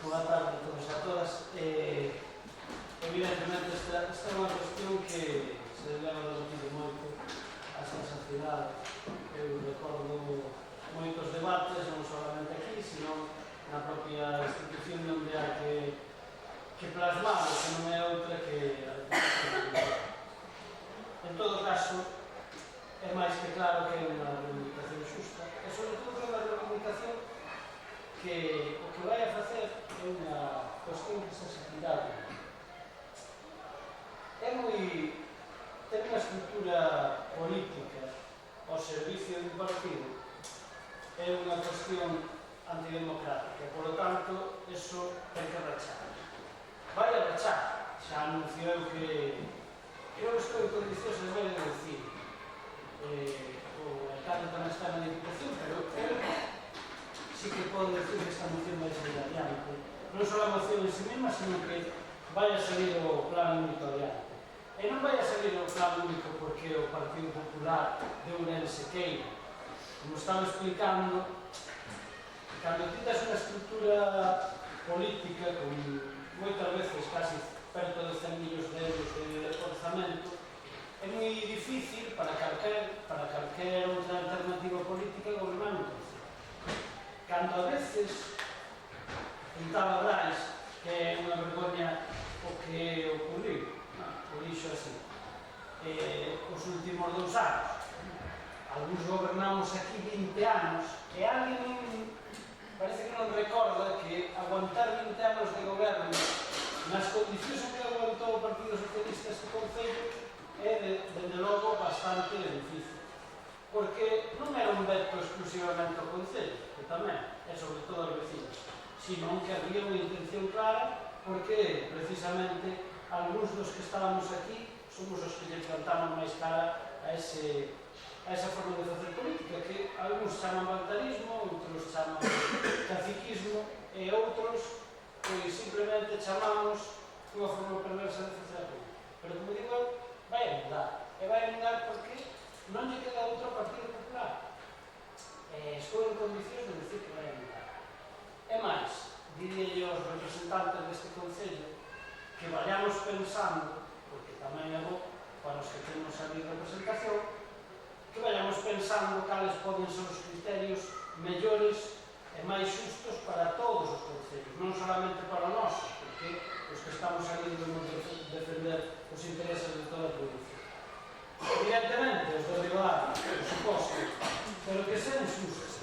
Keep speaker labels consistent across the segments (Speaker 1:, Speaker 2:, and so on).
Speaker 1: boa tarde a todos e a todas. Evidentemente, esta é unha cuestión que se leva debatido moito a sensacional. Eu recordo moitos debates, non solamente aquí, sino na propia institución onde hai que plasmar, que non é outra que a reivindicación. En todo caso, é máis que claro que é unha reivindicación xusta, e sobre todo que é unha reivindicación que o que vai a facer é unha cuestión de sensibilidade. Ten unha estructura política ao servicio dun partido, é unha cuestión antidemocrática, por lo tanto, eso ten que rachar. Vai a rachar, xa anuncio eu que eu estou en condicións de ver o cine. O alcalde tamén está na diputación, pero sí que podo decir que esta moción vai salir adiante. Non só a moción en si mesma, sino que vai a salir o plan único adiante. E non vai a salir o plan único porque o Partido Popular de Ourense queira. Como estaba explicando, cando titas unha estructura política con moitas veces casi perto de 100 millóns de euros de orzamento, é moi difícil para calquer outra alternativa política gobernar un concello. Cando a veces pintaba Brais, que é unha vergoña o que ocurriu, por iso así, os últimos 2 anos. Algúns gobernamos aquí 20 anos e alguén parece que non recorda que aguantar 20 anos de goberno nas condicións en que aguantou o Partido Socialista este concello é, desde logo, bastante difícil. Porque non era un veto exclusivamente ao concello, que tamén, e sobre todo aos vecinos, sino que había unha intención clara porque, precisamente, algúns dos que estábamos aquí somos os que lle plantamos máis cara a esa forma de facer política, que algúns chaman bancarismo, outros chaman caciquismo, e outros, pois, simplemente chamamos unha forma perversa de facer a política. Pero, como digo, vai a mudar. E vai a mudar porque non lle queda outro Partido Popular. Estou en condicións de decir que vai a mudar. E máis, diríalle aos representantes deste concello que vayamos pensando, porque tamén é bo para os que temos ali representación, que vayamos pensando cales poden ser os criterios mellores e máis justos para todos os concellos, non solamente para o noso, porque os que estamos ali debemos defender os intereses de toda a provincia. Evidentemente, os de Ribadavia, por suposto, pero que sean justos.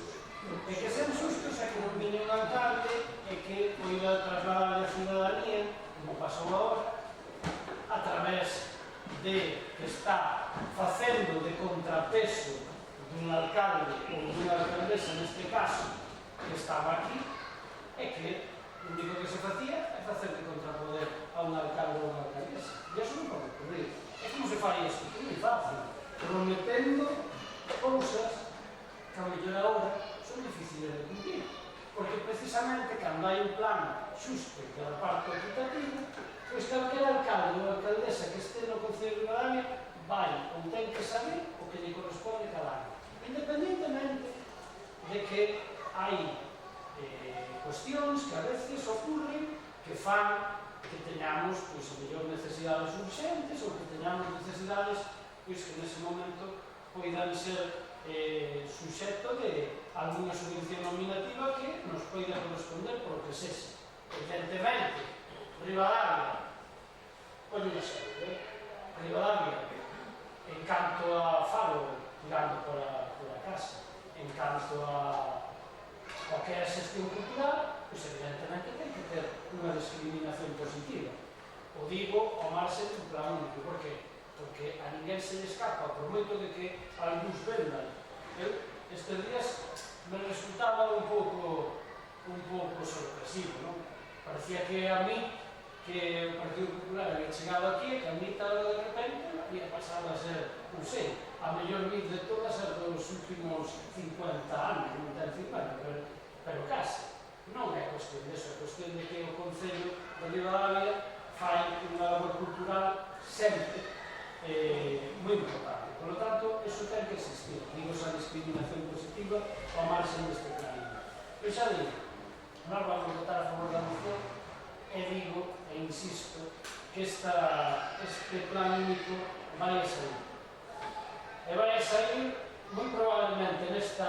Speaker 1: E que sean justos é que non viñe un alcalde e que poida trasladar a ciudadanía, como pasou agora, a través de que está facendo de contrapeso dun alcalde ou dunha alcaldesa, neste caso, que estaba aquí, e que o único que se facía é facer de contrapoder a un alcalde ou unha alcaldesa. E iso non pode ocurrir. É como se fai isto, que é moi fácil, prometendo cousas que a mellor agora son difíciles de cumprir. Porque precisamente cando hai un plan xusto que parte equitativo, pois calquer alcalde ou alcaldesa que este no Concello de Ribadavia vai ou ten que saber o que lle corresponde cada ano. Independentemente de que hai cuestións que a veces ocurren que fan que teñamos, pois, a mellor necesidades urgentes ou que teñamos necesidades, pois, que nese momento poidan ser suxeto de alguna subvención nominativa que nos poida corresponder por o que sexa. Evidentemente, Ribadavia, poño un exemplo, Ribadavia, en canto a Faro, tirando por a casa, en canto a que é a xestión cultural, pois evidentemente ten que ter unha discriminación positiva. O digo ao marxe do plan único, porque a ninguén se lle escapa, por moito de que algúns vendan. Eu, estes días, me resultaba un pouco sorpresivo, non? Parecía que a mí, que o Partido Popular había chegado aquí, e que a mí tal de repente había pasado a ser, non sei, a mellor mil de todas as dos últimos 50 anos, non ten 50, pero casi. Non é cuestión disso, é cuestión de que o Concello de Ribadavia fai unha labor cultural sempre moi importante. Por lo tanto, eso ten que existir. Digo esa discriminación positiva ao marxen deste camino. Pois xa digo, nós vamos votar a favor da insisto, que este plan único vai a sair. E vai a sair, moi probablemente, nestes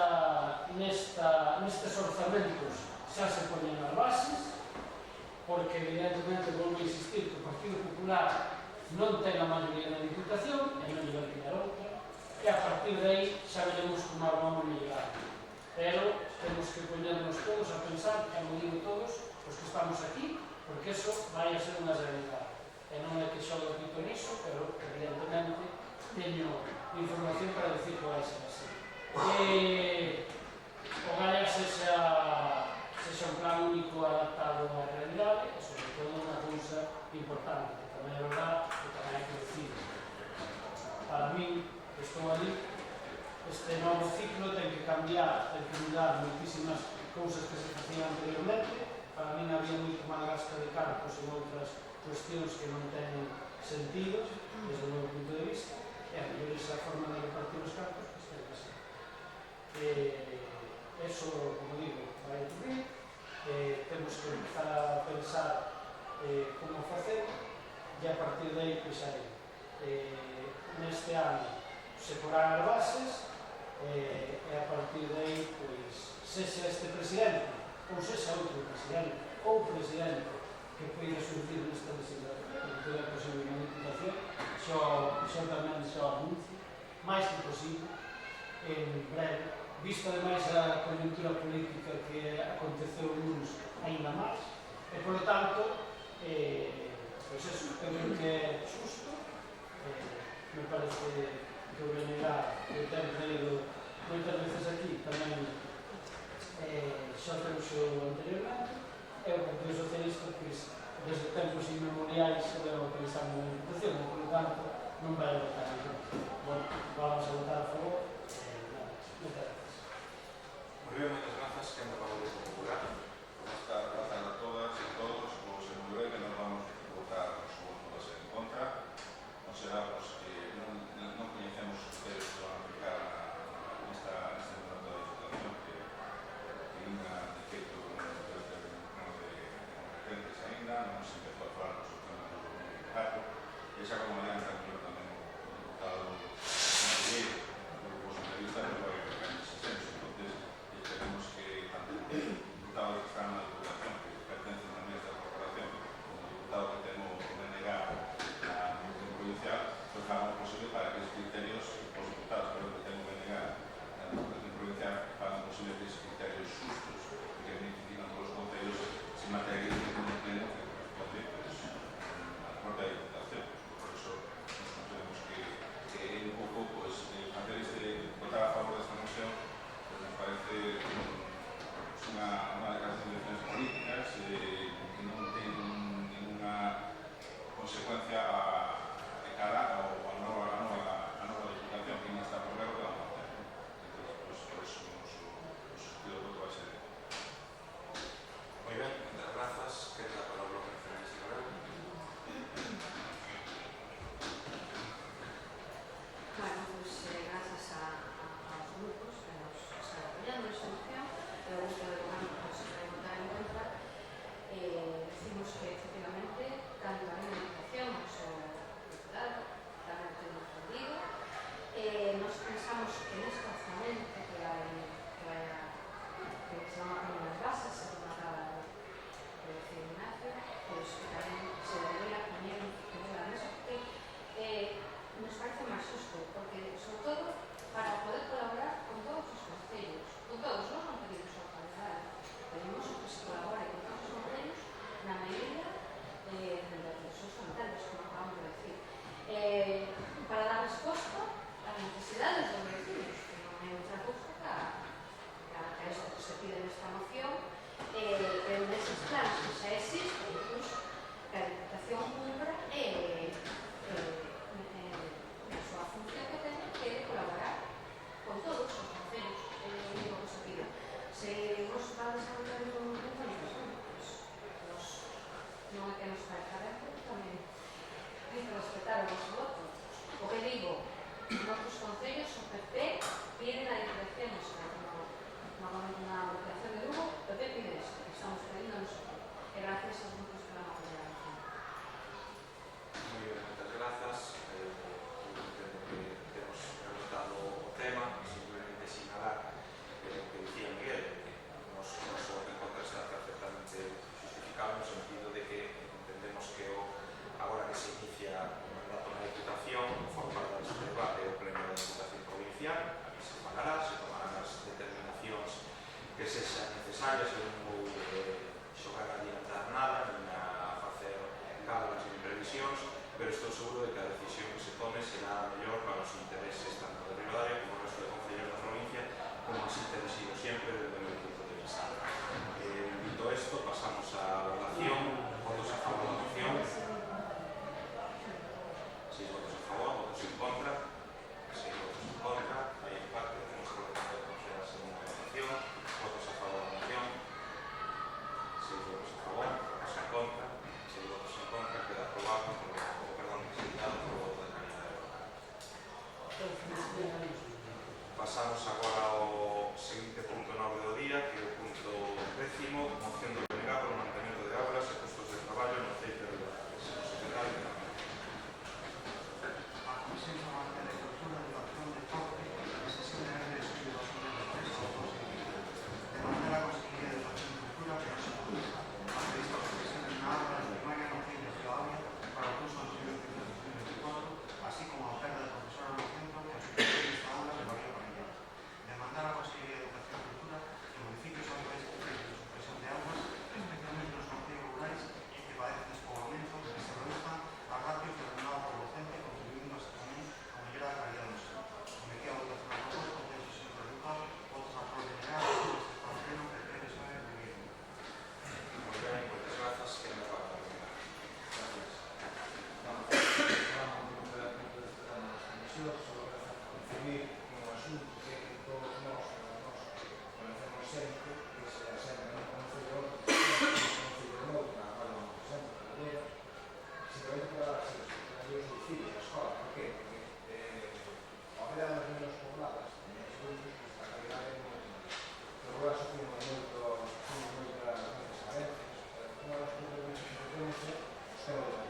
Speaker 1: orzamentos xa se poñen as bases, porque evidentemente volvo a insistir que o Partido Popular non ten a maioría na Diputación e non lle vai pillar outra, e a partir de aí xa veremos como a vamos mellorar. Pero temos que poñernos todos a pensar, e como digo todos, os que estamos aquí, porque eso vai a ser unha realidade. E non é que xogo pito niso, pero evidentemente teño información para decir que vai ser así. Ojalá sexa un plan único adaptado á realidade e, sobre todo, unha cousa importante, que tamén é verdade que tamén hai que decir. Para min, que estou ali, este novo ciclo ten que cambiar, ten que mudar moitísimas cousas que se facían anteriormente. Para min había moito máis gasto de cargos en outras cuestións que non teñen sentido, desde o meu punto de vista, e a mellor esa forma de repartir os cargos que está que ser. Eso, como digo, vai ocurrir. Temos que empezar a pensar como facer, e a partir de aí, pois aí, neste ano se porán as bases, e a partir de aí, pois, sexa este presidente, ou sexa outro presidente, ou presidente que poida surgir nesta legislatura, que toda a posible na Diputación, xo tamén xo anuncio, máis que posible, en breve, visto ademais a coyuntura política que aconteceu luns ainda máis, e, por lo tanto, pois eso, eu creo que é xusto, me parece que o BNG, que ten traído moitas veces aquí, tamén xa temos anteriormente, e o Partido Socialista, pois, desde tempos inmemoriais, se leva pensando na Diputación, e, por lo tanto, non vai a votar en contra. Bueno, vamos a votar a favor, nada, moitas gracias.
Speaker 2: Muy bien, muchas gracias, que nos vamos a popular. Está tratando a todas y todos, como se nos ve, que nos vamos a votar su votos en contra. Consideramos que no conocemos ustedes que van a aplicar este contrato de Diputación, que tenga defecto competentes ainda, non se empezou a falar nos últimos 2024, e xa como adianta que tamén o diputado conselleiro do Grupo Socialista que vai a pegar ese senso. Entonces, esperemos que tanto o diputado que está na Diputación, que pertence a esta corporación, como o diputado que temos que negar na Diputación Provincial, pues hagan posible para que os criterios, os diputados que temos que negar na Diputación Provincial, hagan posible que esos criterios justos que identifican todos os concellos se materialicen en un pleno que corresponde a la propia Diputación. Por eso,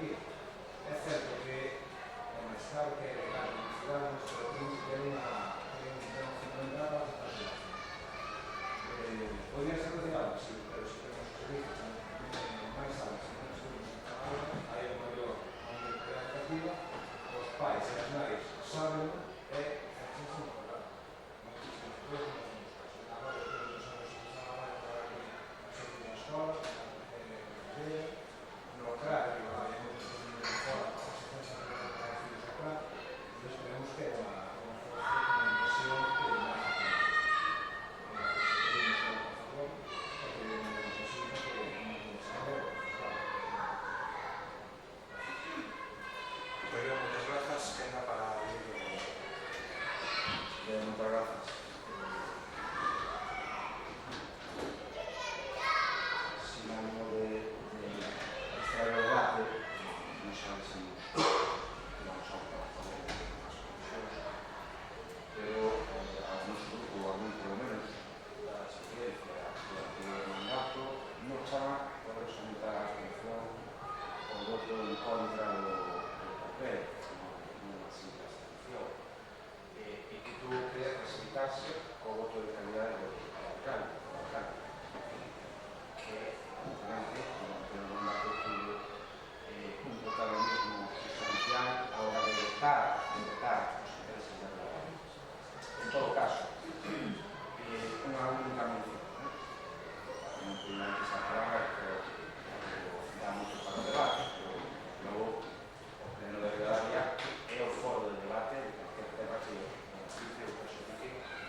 Speaker 3: aquí. É certo que o Estado que a universidade nos tiene fundamentada a participación. Podría ser retirado, sí, pero si tenemos servicios máis altos, si tenemos servicios hai un maior número educativa, os pais e as nais saben e existen o programa. Muchísimas cousas non hacemos caso. Agora que nos anos na escola, no crack, hai moitos niños de fora, as asistencias de fillos de crack, e esperemos que é unha inversión que é máis
Speaker 4: muchas gracias. Sin ánimo de extraer el debate, no sabemos si vamos a hablar de las conclusiones, pero algunos grupos, algunos por lo menos, la experiencia durante el mandato no echaba por eso mucha atención o voto en contra del papel, no así la abstención. Y que tuvo que clasificarse con voto de calidad del alcalde, que obviamente durante el mandato tuvo un protagonismo sustancial a la hora de vetar los intereses de la ciudad. En todo caso, una única mención, no primero que se aclara, creo que da mucho para el debate, pero luego o pleno de Rivadavia é o foro de debate de cualquier tema que en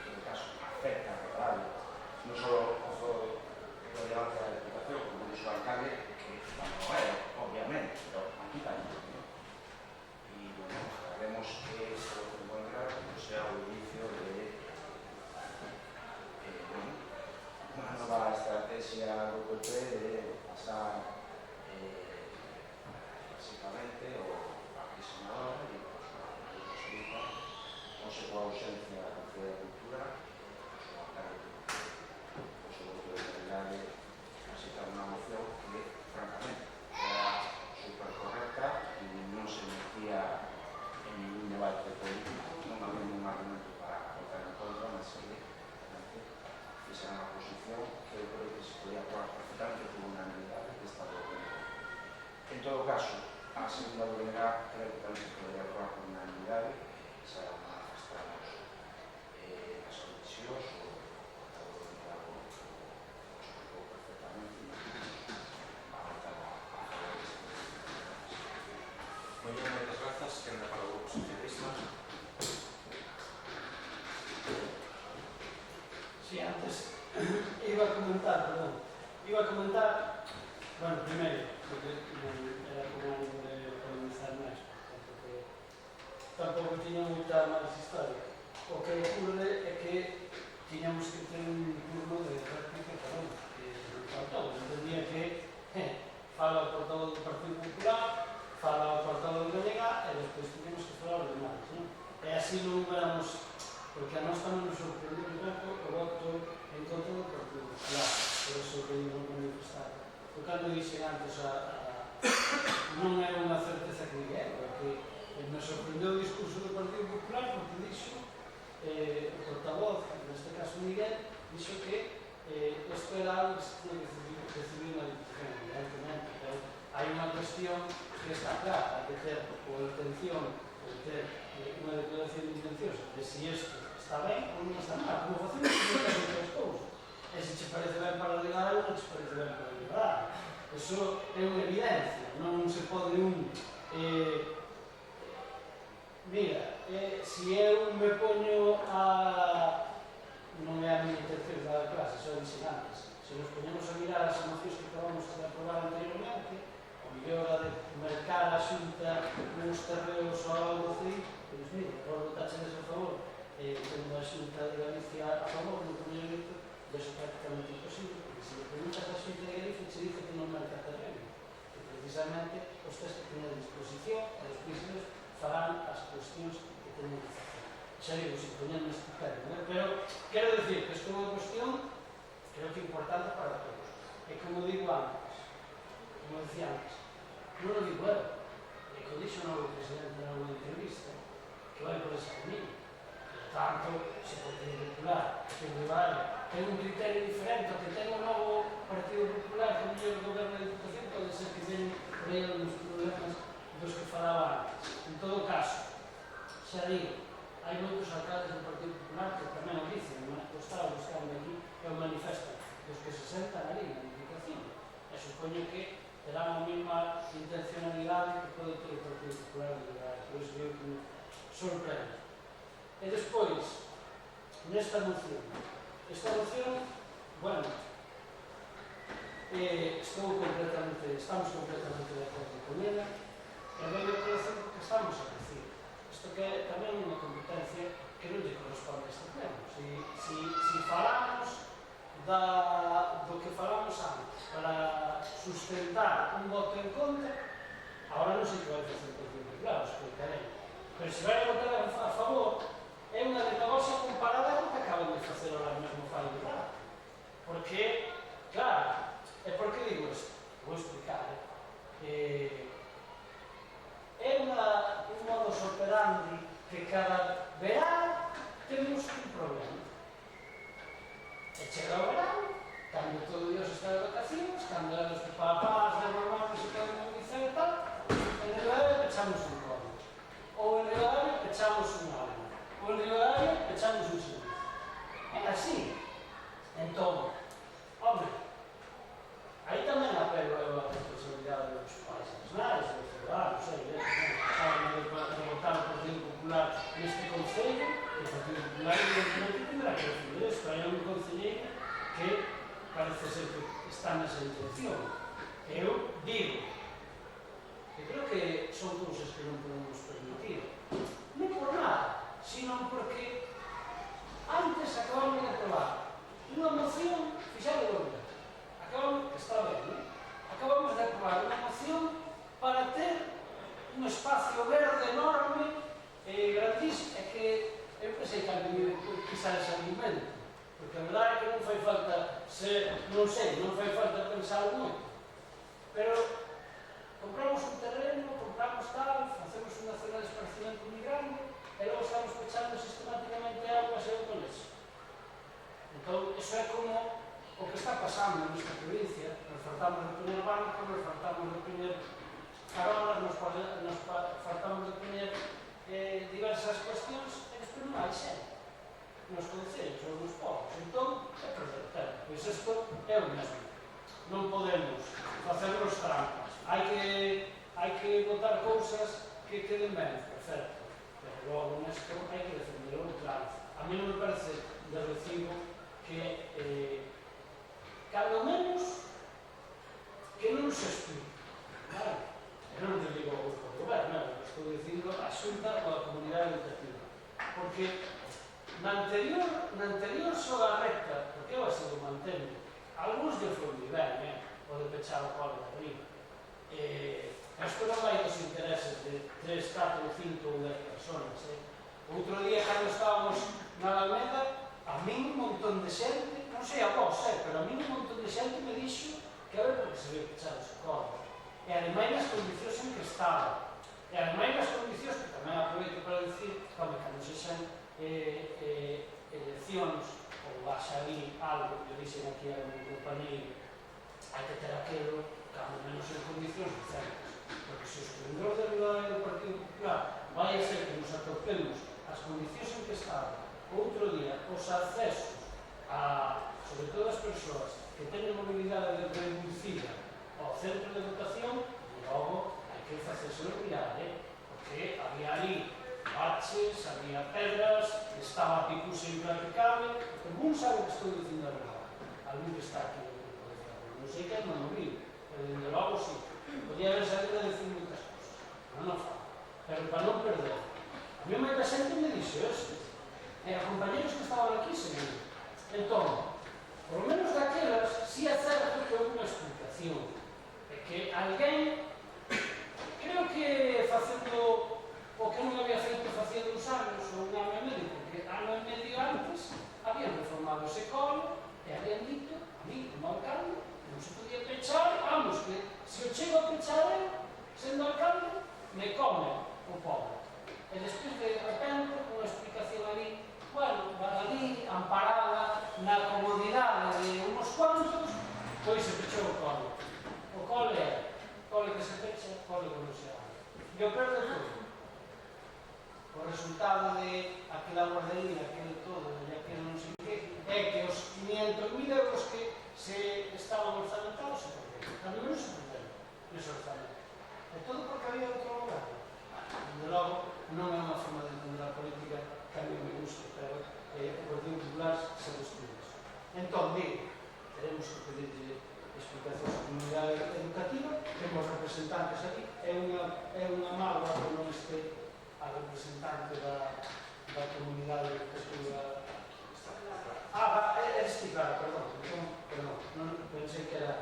Speaker 4: todo caso afecta a Rivadavia, non só o foro de relevancia da Diputación, como dixo o alcalde, que non é, obviamente, pero aquí tamén. E, bueno, haremos que se lo encuentra que sea o inicio de una nueva estrategia do PP de pasar básicamente o aprisionador e non se coa ausencia da Feira de Cultura, o seu voto de realidade presentar unha moción que, francamente, era supercorrecta e non se metía en ningún debate político, non había ningún argumento para votar en contra, mas que esa era unha posición que eu creo que se podía aprobar perfectamente por unanimidade que estaba de acuerdo. En todo caso, a segunda volverá, creo que tamén se podría aprobar por unanimidade, esa era unha manifestamos as comisións ou a volverá o explicou perfectamente e a votar a favor desta.
Speaker 5: Moi ben, moitas grazas. Que anda para o grupo socialista.
Speaker 1: Sí, antes iba a comentar, bueno, primeiro, porque era como polemizar máis, porque tampouco tiña moita máis historia. O que ocurre é que tiñamos que ter un turno de práctica cada un, que non faltou. Entendía que fala o portavoz do Partido Popular, fala o portavoz do BNG e despois tiñamos que falar os demais, non? E así non éramos, porque a nós tamén nos sorprendeu un pouco o voto en contra do Partido Popular, por eso que íbamos manifestar. Porque cando dixen antes non é unha certeza que ninguén, porque me sorprendeu o discurso do Partido Popular porque dixo o portavoz, neste caso Miguel, dixo que isto era algo que se tiña que decidir na Diputación, evidentemente, pero hai unha cuestión que está clara, hai que ter a intención de ter unha declaración de intencións de si isto está ben ou non está mal, como facemos con as outras cousas. E se che parece ben para ligar ou non che parece ben para ligar. Eso é unha evidencia, non se pode mira, se eu me poño non é a miña intención da clase, só dixen antes, se nos poñemos a mirar as mocións que acabamos de aprobar anteriormente, a mellora de mercar a xunta nos terreos ao algo así, pois mira, por votaxedes a favor, tendo a xunta de Galicia a favor no primeiro grito, iso prácticamente imposible, porque se le preguntas a xunta de Galicia che dice que non merca terreno, que precisamente os test que teñen a disposición e os príncipes farán as cuestións que teñen que facer. Xa digo, se poñen neste terreno, pero quero dicir que isto é unha cuestión creo que importante para todos. E como digo antes, como decía antes, non o digo eu, e que dixo o novo presidente na unha entrevista, que vai por ese camino. Por tanto, se o Partido Popular, que ten un criterio diferente ao que ten o novo Partido Popular, que o mellor goberno da Diputación, pode ser que ten por aí alguns problemas dos que falaba antes. En todo caso, xa digo, hai moitos alcaldes do Partido Popular que tamén o dicen, o estado buscando aquí, e o manifestan, dos que se sentan ali na Diputación. E supoño que terán a mesma intencionalidade que pode ter o Partido Popular de Liberal, por iso digo que me sorprende. E despois, nesta moción, bueno, estamos completamente de acordo con ela, e ben me parece que estamos a decir. Isto que é tamén unha competencia que non lle corresponde a este pleno. Si falamos do que falamos antes para sustentar un voto en contra, agora non sei que vai facer o Partido Popular, os explicarei. Pero se vai a votar a favor, é unha demagogia comparada con que acaban de facer ahora mesmo Fai Liberal. Porque, claro, e por que digo isto? Vou explicar. É un modus operandi que cada verán temos un problema. E chega o verán, cando todo Dios está de vacacións, cando os papás de mamás se poden movilizar e tal, en realidade pechamos un código. Ou en realidade pechamos un aula. Ou en realidade pechamos un servicio. É así. Entón, hombre, aí tamén apelo a responsabilidade dos pais nacionais, dos ciudadanos, de votar o Partido Popular neste Concello, o Partido Popular evidentemente tendrá que defender isto. Hai un concelleiro que parece ser que está nesa intención. Eu digo que creo que son cousas que non podemos permitir. Non por nada, sino porque antes acabamos de aprobar unha moción, fixade do goberno, acabamos de aprobar unha moción para ter un espacio verde enorme e grandísimo, e que eu pensei que alguén quizá ese argumento, porque a verdade é que non fai falta ser, non fai falta pensar moito, pero compramos un terreno, compramos tal, facemos unha zona de esparcimento moi grande e logo estamos pechando sistemáticamente aulas e autores. Entón, iso é como o que está pasando nesta provincia. Nos faltamos de poñer banco, nos faltamos de poñer carolas, nos faltamos de poñer diversas cuestións, e despois non hai xente nos concellos ou nos povos. Entón, é perder tempo. Pois isto é o mesmo. Non podemos facernos trampas. Hai que botar cousas que queden ben, perfecto. Pero logo nesto hai que defenderlo claro. A mí non me parece de recibo que, cando menos, que non se explique. Claro, eu non te digo o goberno, estou dicindo a Xunta ou a comunidade educativa. Porque na anterior soa recta, porque eu así o mantendo, algúns de foi moi ben, o de pechar o colo de arriba. Isto non vai dos intereses de 3, 4, 5 ou 10 personas. Outro día, cando estábamos na Alameda, a min un montón de xente, non sei a vos, pero a min un montón de xente me dixo que a ver porque se ve pechado o colo. E ademais nas condicións en que estaba. E ademais nas condicións, que tamén aproveito para dicir, cando se xan eleccións, ou haxa ali algo, que dixen aquí a un compañeiro, hai que ter aquilo, cando menos en condicións decentes. Porque se os esplendores da realidade do Partido Popular vai a ser que nos atopemos as condicións en que estaba outro día, os accesos a, sobre todo as persoas que teñen mobilidade reducida ao centro de votación, e logo hai que facerse olvidar, porque había ali baches, había pedras, estaba a picuse impracticable, algún sabe que estou dicindo a verdade, algún que está aquí no grupo de Ferrol, non sei que non o vi, pero dende logo sí, podía haber salido a decir moitas cosas, non falo, pero para non perder. A mí moita xente me dixo isto, e a compañeros que estaban aquí seguindo. Entón, por lo menos daquelas, si é certo que houve unha explicación, é que alguén, creo que facendo o que non había feito facía 2 anos ou un ano e medio, porque ano e medio antes habían reformado ese colo e habían dito, a mí, como alcalde, non se podía pechar, vamos, que se o chego a pechar sendo alcalde, me come o pobre. E despois de repente, unha explicación ali, bueno, ali, amparada na comodidade de uns cuantos, pois se pechou o cole. O cole é cole que se pecha, cole que non se abre. E o peor de todo, o resultado de aquela guardería, aquele todo, e aquele non sei que, é que os 500.000 euros que se estaban orzamentados se perderon. Tamén non se perderon nese orzamento. E todo porque había outro lugar. Desde logo, non é unha forma de entender a política que a mí me gusta, pero o Partido Popular se descuida. Entón, digo, teremos que pedirle explicacións á comunidade educativa, temos representantes aquí, é unha mágoa que non este a representante da comunidade educativa. Perdón, non pensei que era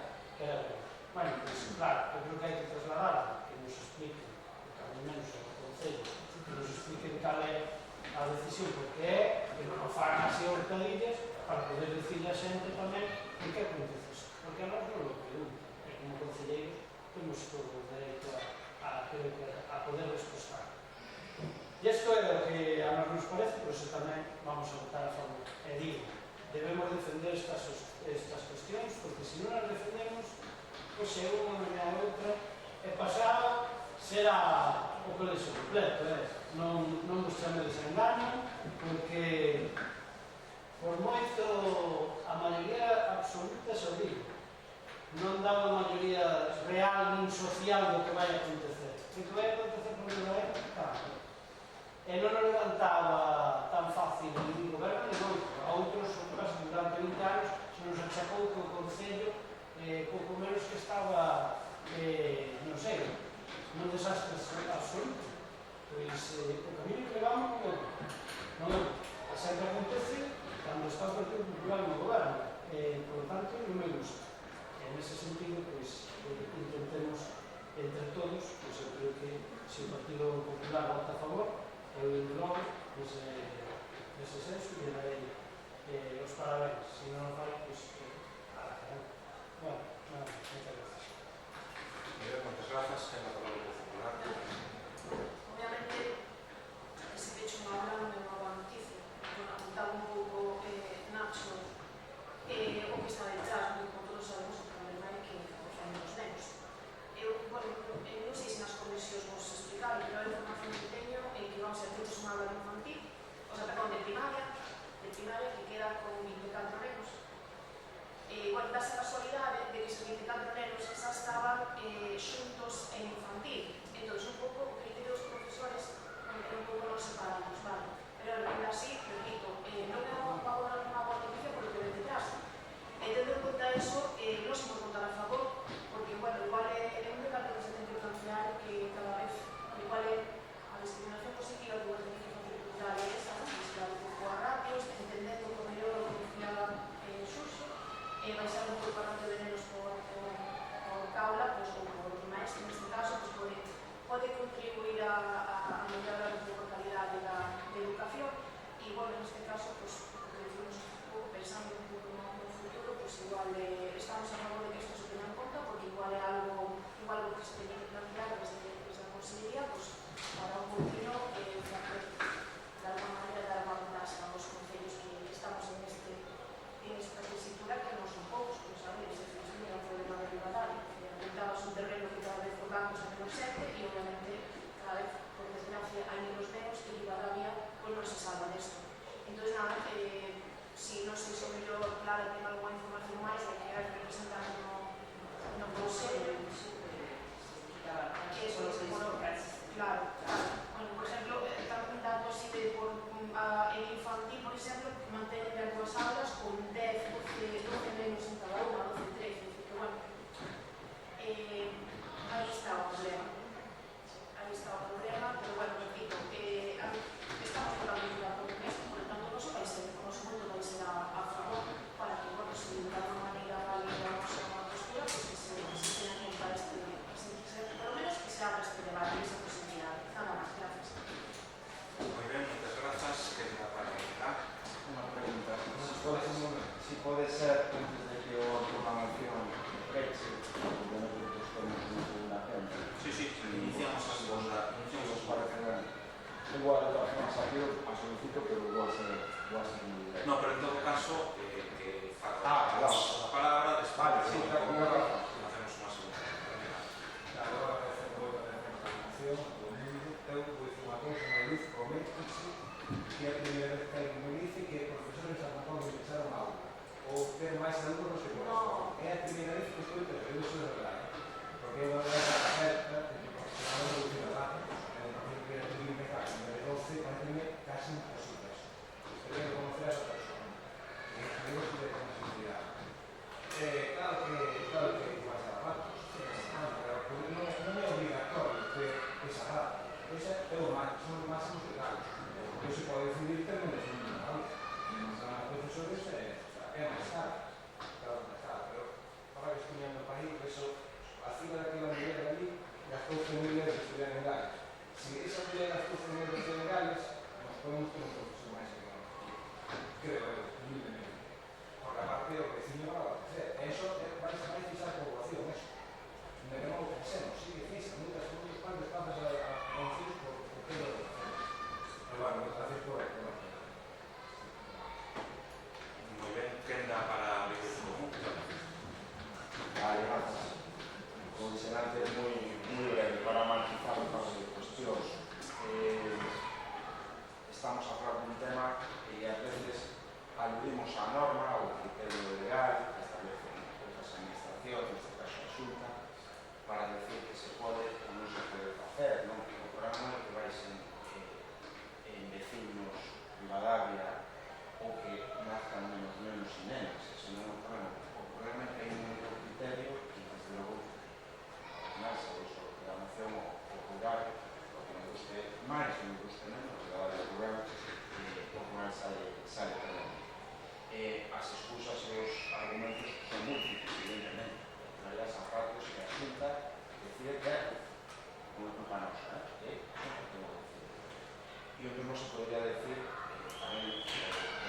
Speaker 1: bueno, pues, claro, eu creo que hai que trasladar, que nos expliquen, ao menos ao Concello, que nos expliquen cal é a decisión, porque é que non fagan así hurtadillas para poder dicirle a xente tamén o que acontece isto. Porque a nós non lo preguntan, e como concelleiros temos todo o dereito a poder respostar. E isto é o que a nós nos parece, por iso tamén vamos a votar a favor. E digo, debemos defender estas cuestións, porque se non as defendemos, pois é unha e a outra, e pasada será o colexo completo, non vos chamedes a engano, porque por moito a maioría absoluta se obriga, non dá unha maioría real nin social do que vai acontecer. O que vai acontecer por unha época, e non o levantaba tan fácil nin goberno ni moito. A outros, durante 20 anos, se nos achacou que o Concello pouco menos que estaba, non sei, nun desastre absoluto. Pois o camino que levamos non é sempre acontece cando está o Partido Popular no goberno. Por lo tanto, non me gusta. En ese sentido, pois, intentemos entre todos, pois eu creo que se o Partido Popular vota a favor, eu logo nese senso lle darei os parabéns. Se non o fai, pois, bueno, nada, moitas gracias.
Speaker 5: Moitas grazas, que é a palabra popular.
Speaker 6: Obviamente, ese pecho unha hora non é unha boa noticia. Apuntaba un pouco Nacho o que está detrás, porque como todos sabemos o problema é que ofenden os nenos. Eu non sei se nas comisións vos explicaron, pero a información que teño é que vamos a ter unha aula infantil, de primaria, que queda con 24 nenos. Bueno, dase a casualidade de que esos 24 nenos xa estaban xuntos en infantil. Entón, un pouco o criterio dos profesores é un pouco non separados, vale? Pero así, repito, non é unha boa noticia por lo que ven detrás. Tendo en conta eso, non se pode votar a favor, porque, bueno, igual é un decálogo que se ten que plantear que cada vez, igual é a discriminación positiva que vai ter que facer cultural é esa, a pouco a ratios, entendendo o mellor o que decía Xurxo, vai ser un pouco a ratio de nenos por caula, ou por maestro, neste caso, pode contribuir a mellorar un pouco a calidade da educación, e, bueno, neste caso, o que decimos un pouco, pensando un pouco no futuro, igual estamos a favor de que isto se tenga en conta, porque igual é algo que se teña que plantear desde a Consellería, para un poquino de alguma maneira dar unha ventaxa aos concellos que estamos en esta tesitura, que non son poucos, como sabedes, é un problema de Rivadavia. Apuntabas un terreno que cada vez por bancos é menos xente, e obviamente cada vez, por desgracia, hai menos menos, e Rivadavia non se salva desto. Entón, nada, si non sei se o mellor Clara ten alguna información máis de que hai representante no Consello. Claro. Bueno, por exemplo, están dando así de en infantil, por exemplo, que mantenen as dúas aulas con 10, 12 menos en cada unha, 12, 13, que bueno, aí está o problema, pero bueno, repito, estamos totalmente de acordo con isto, por lo tanto, o noso voto vai ser a favor, para que, bueno, se de alguma maneira vale a nosa postura, pues que se tenha en conta esta
Speaker 3: información a todo o mundo. Eu vou dicir unha cousa, unha luz coméntese que é a primeira vez que alguén me dice que profesores a San Juan empezaron aula ou ter máis alumnos no seu corazón. É a primeira vez que estou pero eu sou de verdade, porque é unha verdade acerta que se non é reducir a datos, que é un impecable, número 12, parece casi imposible eso. Sería de conocer a esa persona. E digo que con sinceridade. Claro que igual a datos, pero non é obligatorio ter esa data. Ese é o máximo, son os máximos legales. Porque se pode decidir ter menos número, ¿no? Os profesores é máis caro. Claro, máis caro, pero para que estudian no país, eso, a cifra daquela muller de ali, gastou 100.000 euros de estudiar en Gales. Se esa muller gastou 100.000 euros de estudiar en Gales, nos podemos ter un profesor máis económico. Creo, humildemente. Porque aparte o vecino va a abastecer. Eso vai a fixar a población, eso. De que non o pensemos, sí que fixan moitas cuantas plazas a conocidos por todo o vecino. Pero bueno, gracias por
Speaker 5: Moi ben, quenda para o libro común.
Speaker 4: Vale, grazas. Como dixen antes, moi breve para matizar un par de cuestións. Estamos a falar dun tema e ás veces aludimos á norma ou criterio legal que establecen outras administracións, neste caso a Xunta, para decir que se pode ou non se pode facer, non? O programa que vai en vecinos Rivadavia ou que nazcan menos nenos e nenas, senón o problema é que hai un único criterio e, desde logo, ao se uso de la moción o rural, o que me guste máis e me guste menos, o rural sale perdón. As excusas e os argumentos son múltiples, evidentemente. Traía zapatos que a Xunta decide que non é culpa nosa, e o mesmo se podría decir, tamén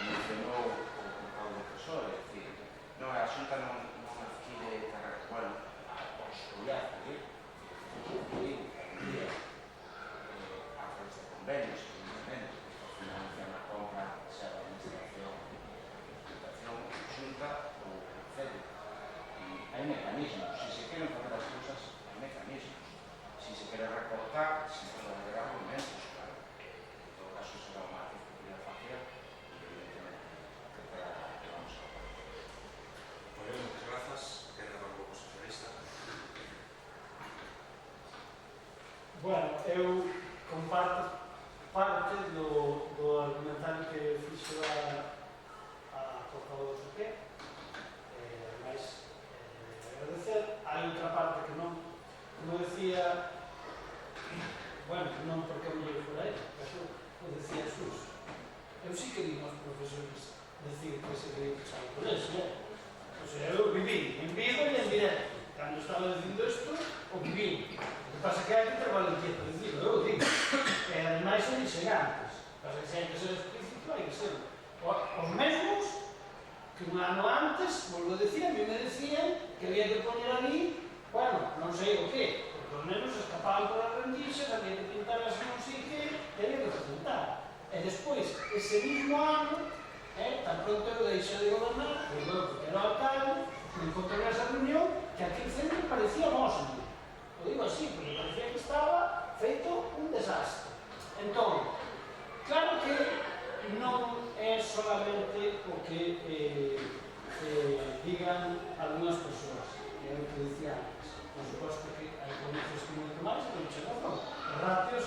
Speaker 4: mencionou o contado profesor, é dicir, non, a Xunta non adquire, bueno, os collazos, a través de convenios, evidentemente, que financian a compra, xa da administración, Xunta ou Concello. Hai mecanismos, se se queren facer as cousas, hai mecanismos. Se se quere recortar, se pode haber argumentos, claro. En todo caso, será unha que podría facer e, evidentemente, que vamos a facer.
Speaker 5: Moi ben, moitas grazas. Quenda para o grupo socialista.
Speaker 1: Bueno, eu comparto parte do argumentario que fixo a portavoz do PP, máis agradecer. Hai outra parte que non, como decía, bueno, non porque o mellor fora ele, pero o decía Jesús. Eu sí que digo aos profesores decir que se quería que sabe por eso, o sea, eu viví en Vigo e en directo. Cando estaba dicindo isto, o viví. O que pasa que hai que ter valentía para dicirlo, eu digo. E ademais o dixen antes. Pasa que se hai que ser explícito, hai que ser. Os mesmos que un ano antes, volvo a decir, a mí me decían que había que poñer ali, bueno, non sei o qué, porque os nenos escapaban por as rendixas, había que pintar as non sei que, e había que presentar. E despois, ese mismo ano, tan pronto eu deixei de gobernar, porque era o alcalde, me encontrei nesa reunión que aquel centro parecía Bosnia. O digo así, porque parecía que estaba feito un desastre. Entón, claro que non é solamente o que digan algunhas persoas, é o que dicía antes. Por suposto que hai comercios que moito máis, pero non chega non. Os ratios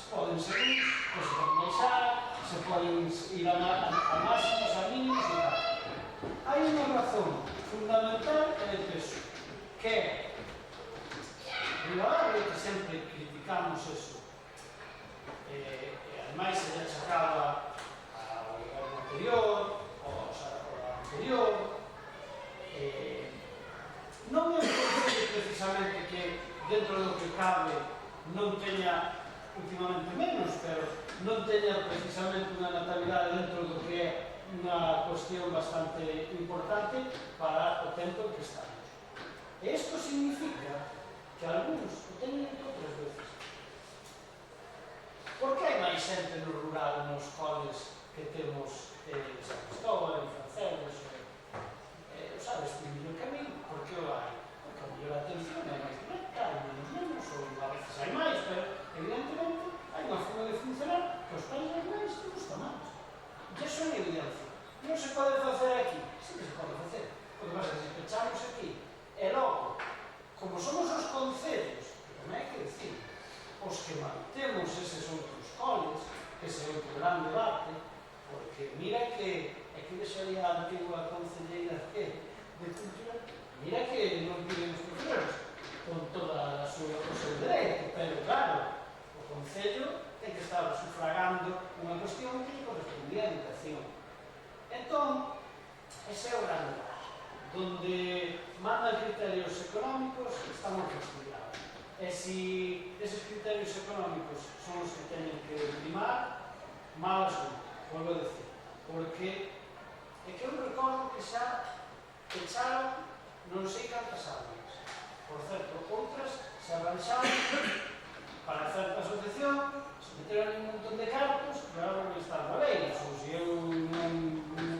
Speaker 1: poden seguir, se poden baixar, se poden ir a máximos, a mínimos e tal. Hai unha razón fundamental e de peso, que é Rivadavia, que sempre criticamos eso, e ademais se le achacaba ao goberno anterior, ao anterior, non é precisamente que dentro do que cabe non teña últimamente menos, pero non teña precisamente unha natalidade dentro do que é unha cuestión bastante importante para o tempo en que estamos. E isto significa que algúns o teñen dito 3 veces. Por que hai máis xente no rural nos coles que temos en San Cristóbal, en Francelos, sabes, primeiro que a mí, por que o hai? Porque a mellor atención é máis directa, hai menos, ou a veces hai máis, pero porque mira que deixaría a antigua concelleira de Cultura, mira que non pidemos profesores con toda o seu dereito, pero claro, o Concello ten que estar sufragando unha cuestión que lle correspondía a educación. Entón, ese é o gran debate, donde mandan criterios económicos estamos castigados. E se eses criterios económicos son os que teñen que primar, mal asunto, volvo a decir, porque é que eu recordo que xa pecharon non sei cantas aulas. Por certo, outras se arranxaron para certa asociación, se meteron un montón de cartos e agora non está a lei, ou se eu non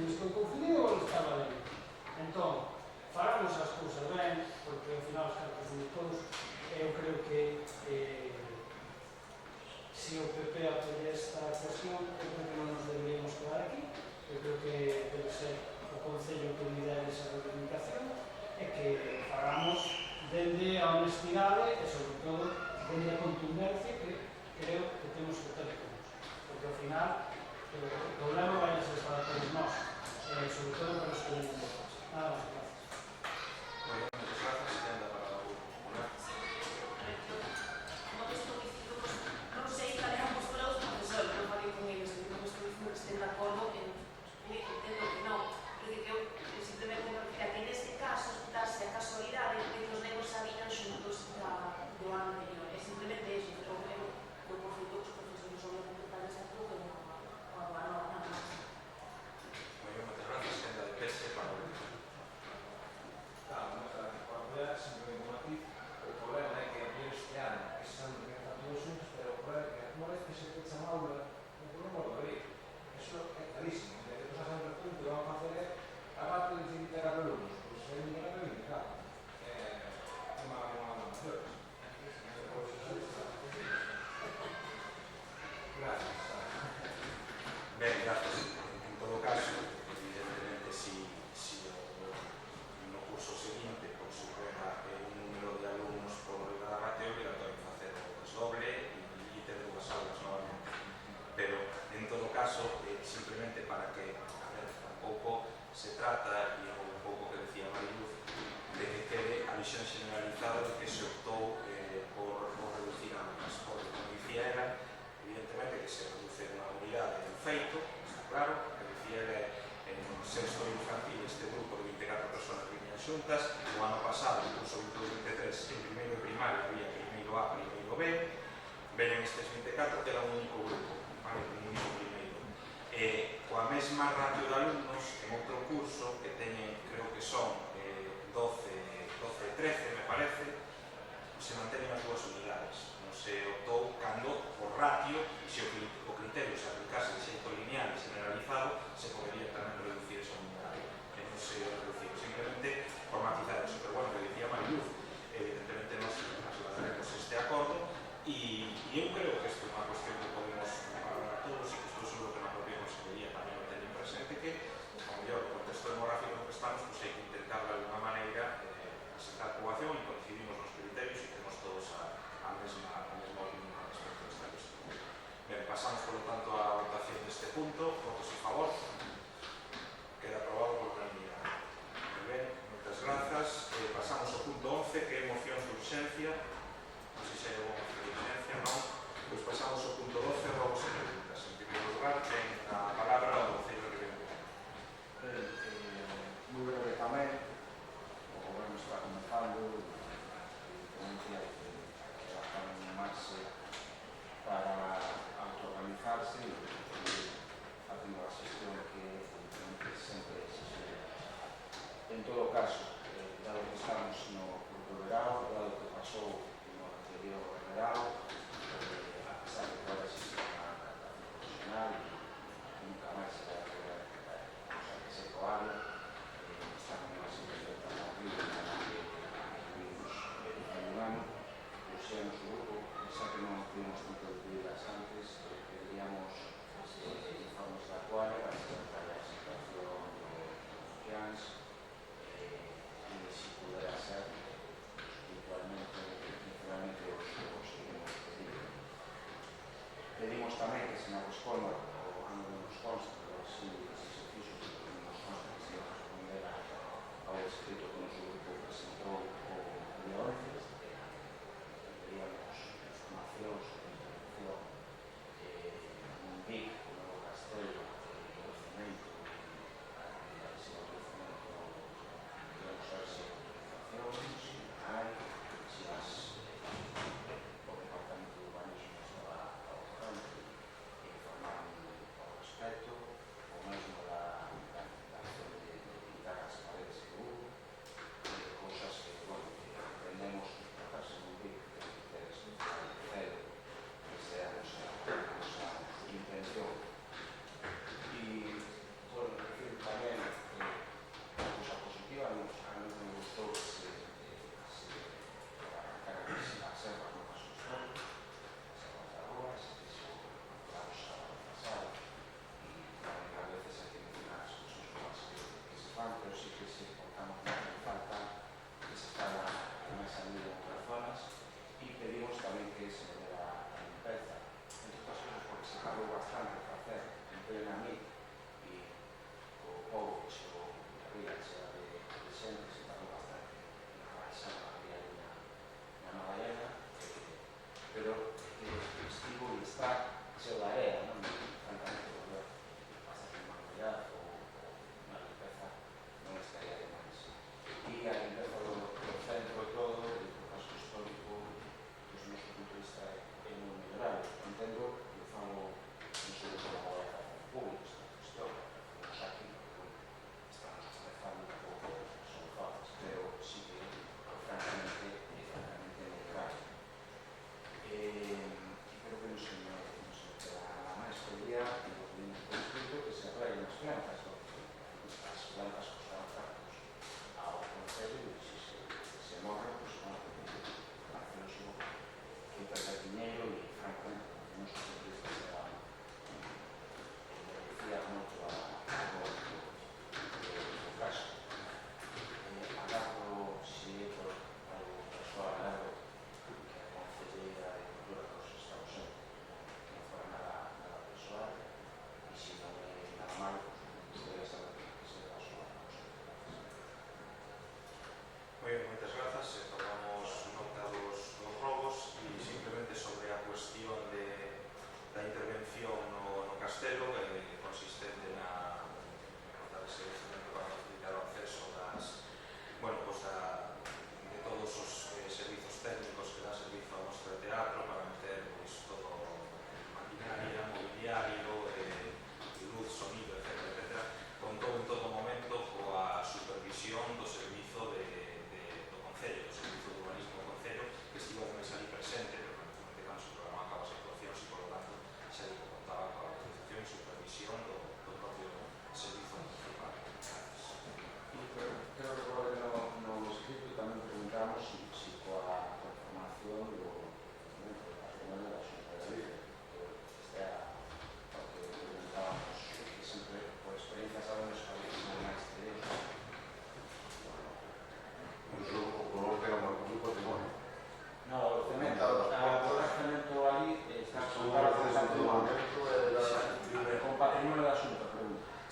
Speaker 1: estou confundido, ou está a lei. Entón, faramos as cousas ben, porque ao final os cartos son de todos, e eu creo que se o PP apoia esta cuestión, eu creo que non nos deberíamos quedar aquí, eu creo que debe ser o Concello que lidera esa reivindicación e que fagamos dende a honestidade e, sobre todo, dende a contundencia que creo que temos que ter todos. Porque, ao final, o problema vai a ser para todos nós, sobre todo para os que venen detrás. Nada máis, gracias.
Speaker 5: Muy bien, muchas gracias. Agenda para o Grupo Popular.
Speaker 6: Como te estou dicindo, non sei cal é a postura dos profesores, non falei con eles, non estou dicindo que estén de acordo en entendo que non, pero que eu simplemente me refiero a que neste caso dase a casualidade de que os negros sabían xuntos do ano anterior, é simplemente iso, pero eu non conflito que os profesores obviamente tal vez actúen como a norma máis.
Speaker 5: Muy bien, muchas gracias. Agenda de PS para o Grupo.
Speaker 3: Claro, muchas gracias por apoiar, simplemente un matiz. O problema é que aquí este ano, ese ano que están todos juntos, pero o problema é que unha vez que se pecha a aula, o problema volve a abrir. Eso é clarísimo. E que cosas en repunto que vamos a facer é, aparte de felicitar a alumnos, pois é un gran reivindicar. Unha mayor. Gracias.
Speaker 5: Ben, gracias. En todo caso, evidentemente, si no curso seguinte pues, supera un número de alumnos por la ratio, obligatorio facer o desdoble e ter dúas aulas novamente. Pero, en todo caso, simplemente para que, a ver, tampouco se trata, e un pouco que decía Mariluz, de que quede a visión generalizada de que se optou por reducir aulas, porque, como dicía era, evidentemente que se reduce unha unidade en feito, está claro, que dicía era en sexto infantil este grupo de 24 personas que viñan xuntas, o ano pasado, incluso 22-23, en primeiro de primaria había primeiro A, primeiro B, venen estes 24, que era un único grupo, vale, un único primeiro. Coa mesma ratio de alumnos, en outro curso, que teñen, creo que son 12-13, me parece, se mantenen as dúas unidades. Non se optou cando, por ratio, se o criterio se aplicase de xeito lineal e generalizado, se podería tamén reducir esa unidade. E non se reducir, simplemente por matizar eso. Pero bueno, que dicía Mariluz, evidentemente nos acordaremos este acordo e eu creo que isto é unha cuestión que podemos valorar todos e que isto seguro que na propia consellería tamén o teñen presente que, ao mellor, o contexto demográfico no que estamos, pues, hai que intentar de alguna maneira asentar poboación e coincidimos nos criterios e temos todos a mesma opinión respecto a esta cuestión. Ben, pasamos, por lo tanto, a votación deste punto. Votos a favor. Queda aprobado por unanimidade. Moi ben, moitas grazas. Pasamos ao punto 11, que é mocións de urxencia. Non sei se hai alguna moción de urxencia, non? Pois pasamos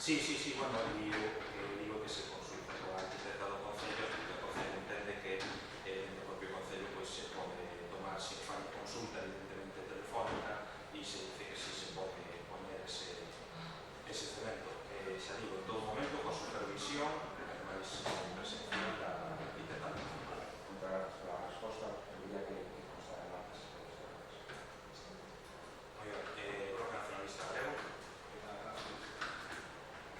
Speaker 5: Sí, bueno, digo que se consulte coa arquitecta do Concello, porque o Concello entende que no propio Concello pois, se pode tomar, se fai consulta evidentemente telefónica e se dice que si se pode poner ese cemento. Xa digo, en todo momento con supervisión, máis presencial da arquitecta do Concello.
Speaker 4: Contra la resposta, diría que consta en actas.
Speaker 5: Moi ben, Bloque Nacionalista Galego.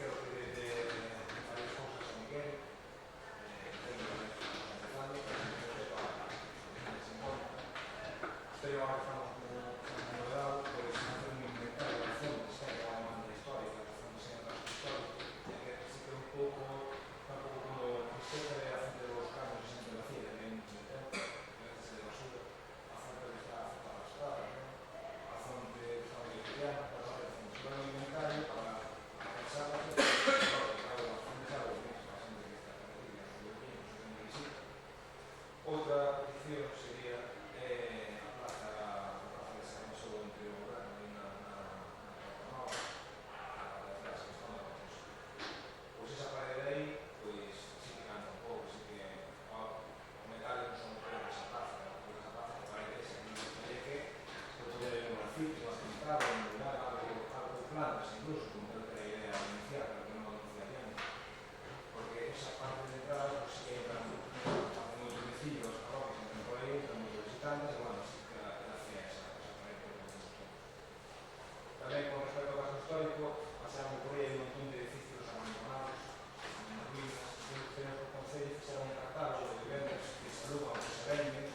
Speaker 3: Creo que de varias cousas a Miguel, tengo que empezando, pero estoy ahora estamos como novedad, pues hacer un inventario de fontes, que hay una demanda histórica, de fontes en el histórico, que sí que un pouco, tampoco como respecto de la fuente de los cambios en la vacía, que hay mucho de tempo, de basura, a fuente que está arrastrada, a fuente de cotidiana, para la fonte, se va un inventario para pensar la gente, claro, las fontes algo que es bastante que está perdida, los vecinos, los visitas. Outra petición sería a plaza de San José entre o Goberno e na Nova, a parte de atrás, que está na Concha. Pois esa parede de aí, pois sí que canta un pouco, sí que o metal non son creo esa plaza, porque esa plaza que parece esa, que non sei que se poder ir un grafito, a pintar, a modular, algo de plantas, incluso, como creo que era a idea inicial, pero que non anunciarían. Porque esa parte de atrás, pues sí que entran moitos vecinos, parroquias, entran por aí, entran moitos visitantes, e bueno, sí que hacía esa parede que nos gustou. Tamén con respecto ao caso histórico, pasamos por aí un montón de edificios abandonados, en ruínas, tenemos por Concello fixeron un catálogo de vendas que se alugan, que se venden,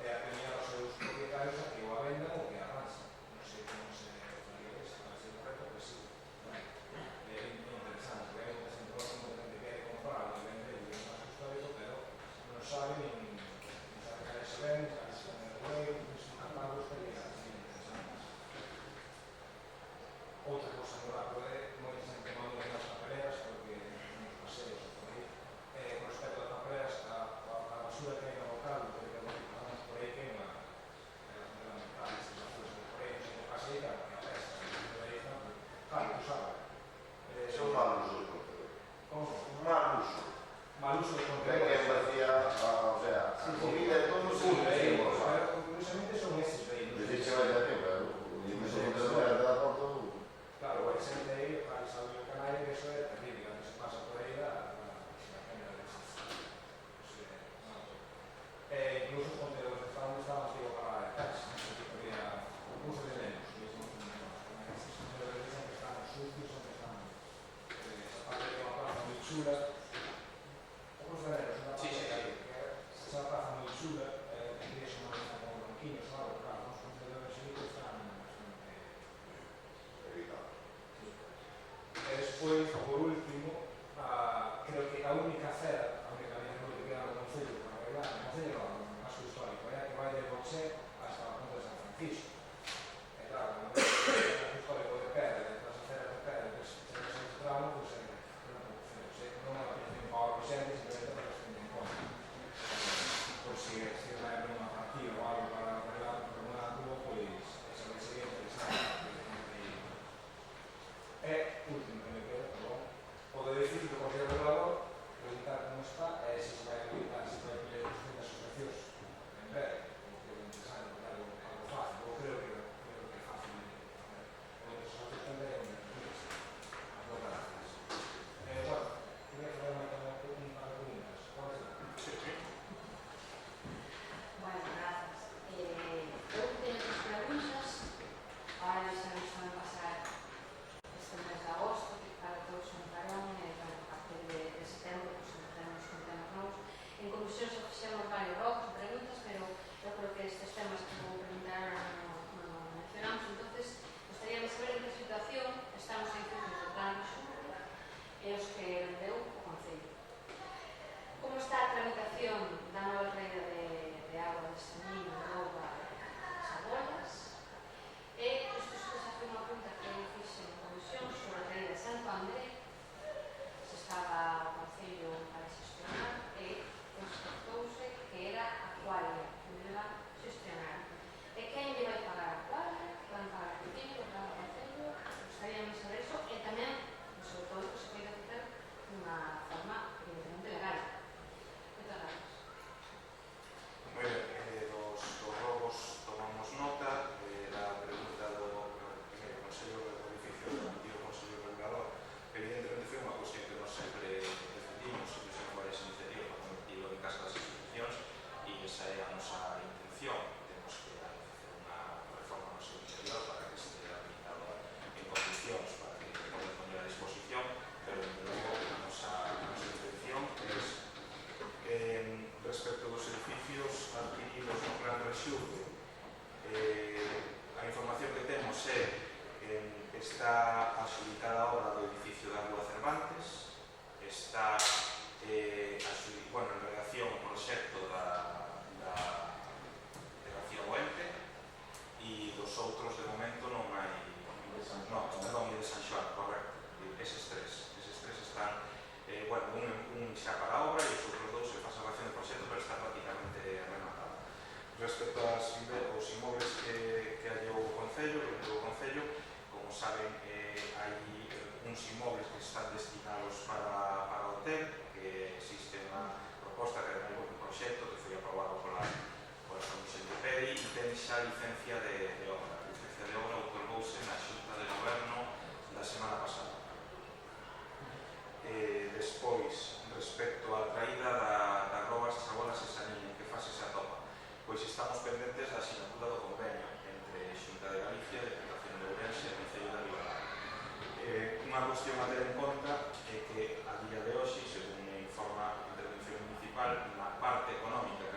Speaker 3: e a premiar aos seus propietarios a que o a vendan ou que a arranxen. Non sei como se faría isto, parece correcto, pero sí. É interesante, porque hai moita xente que quere comprar e vender o caso histórico, pero non sabe nin sabe que se vende, sabe se vende o web, un catálogo estaría interesante. Outra cosa no rato é moita xente manda as papeleras porque nos paseos por aí con respecto ás papeleras a basura que hai no local porque vamos por aí queima as basuras que por aí non se pasa aí claro que apesta por aí está claro, tú sabes
Speaker 7: Ese é un mal uso do contenedor.
Speaker 3: como?
Speaker 7: Un mal uso.
Speaker 3: Mal uso de
Speaker 7: Que
Speaker 3: contenedores
Speaker 7: vacía, o sea, a comida e todo se
Speaker 3: aí,
Speaker 7: desmorfa.
Speaker 3: pero curiosamente son eses de aí
Speaker 7: Desde que vai a tempo, e me son contenedor da porta.
Speaker 3: claro, hai xente aí, para saber o canal que eso é terrible, cando se pasa por aí a pena de incluso os contenedores que estaban antigo para de taxi, non sei que podía incluso de menos, que es muy estos contenedores dicen que están sucios o que están esa parte de unha plaza moi chula os contenedores, unha parte que hai esa plaza moi chula que es unha plaza con banquiños o algo, claro, os contenedores aí que están bastante
Speaker 7: Evitado.
Speaker 3: despois, por último, creo que a única acera, a única línea que queda no Concello para arreglar, no Concello non, no casco histórico, é a que vai de Boxé hasta a Ponte de San Francisco. E claro, no casco histórico de pedra, e as aceras de pedra, que se ese tramo, pois é un pouco feo. Non é unha petición para o presente, simplemente para que se teñen en conta. Por si vai haber unha partida ou algo para arreglar por un ángulo, pois esa vai ser interesante. E, último que me queda, perdón, o do edificio do Concello Regulador, preguntar como está, e se vai habilitar, se vai pedir 200 asociacións en breve, como que é interesante, porque algo fácil. Eu creo
Speaker 5: a licencia de obra. A licencia de obra otorgouse na Xunta de Goberno da semana pasada. Despois, respecto á traída da Grobas, Chabolas e Saniña, que fase se atopa, pois estamos pendentes da asinatura do convenio entre Xunta de Galicia, Deputación de Ourense e Concello de Ribadavia. Unha cuestión a ter en conta é que a día de hoxe, según me informa a Intervención Municipal, na parte económica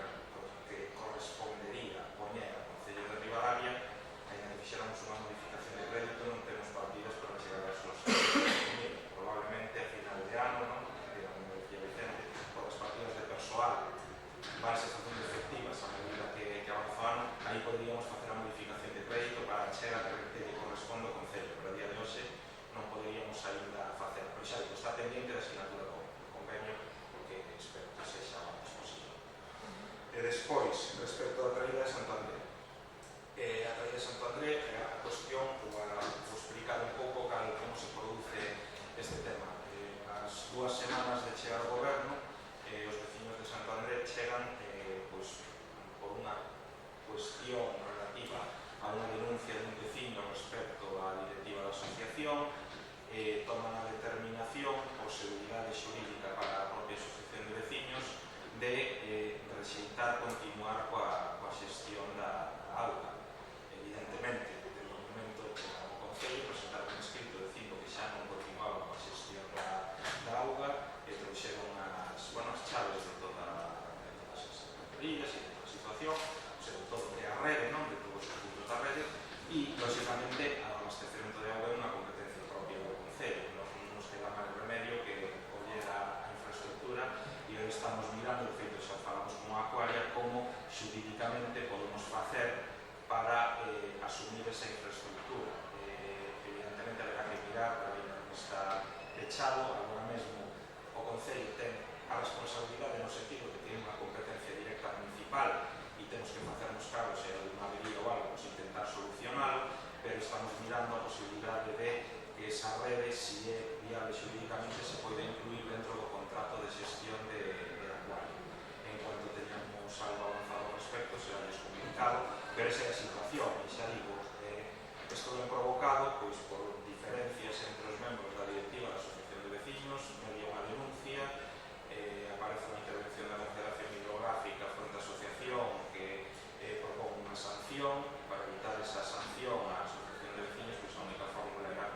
Speaker 5: que correspondería poñer a Concello de Ribadavia, ainda que fixéramos unha modificación de crédito, non temos partidas para chegar a esos probablemente a final de ano, non? Como decía Vicente, por as partidas de persoal vanse facendo efectivas a medida que avanza o ano, aí poderíamos facer a modificación de crédito para chegar a que corresponde ao Concello, pero a día de hoxe non poderíamos ainda facer. Pero xa digo, está pendiente da asinatura do convenio, que espero que sexa o antes posible. E despois, respecto á traída de Santo André. A traída de Santo André, a cuestión, vou explicar un pouco como se produce este tema. As 2 semanas de chegar ao goberno, os veciños de Santo André chegan por unha cuestión relativa a unha denuncia dun veciño respecto á directiva da asociación, toman a determinación por seguridade xurídica para a propia asociación de veciños de rexeitar continuar coa xestión da auga. Evidentemente, desde o momento que o Concello presentaron un escrito dicindo que xa non continuaba coa xestión da auga e trouxeron as chaves de todas as rías e de toda a situación, sobre todo de a rede, non? De todos os puntos da rede, e, lógicamente, o abastecemento de auga é unha competencia propia do Concello. Nos queda máis remedio que coller a infraestructura e hoy estamos mirando, de feito xa falamos con a Acuaria, como xurídicamente podemos facer para asumir esa infraestructura. Evidentemente, haberá que mirar para ver como está pechado. Agora mesmo o Concello ten a responsabilidade no sentido de que ten unha competencia directa municipal e temos que facernos cargo se hai alguna avería ou algo, pues intentar solucionalo, pero estamos mirando a posibilidade de que esa rede, se é viable xurídicamente, se pode incluir dentro do contrato de xestión de Acuario. En cuanto teñamos algo avanzado ao respecto, será descomunicado, pero esa é a situación, e xa digo, isto é provocado por diferencias entre os membros da directiva da Asociación de Veciños, media unha denuncia, aparece unha intervención da Confederación Hidrográfica fronte á asociación que propón unha sanción, e para evitar esa sanción á Asociación de Veciños, pois a única fórmula era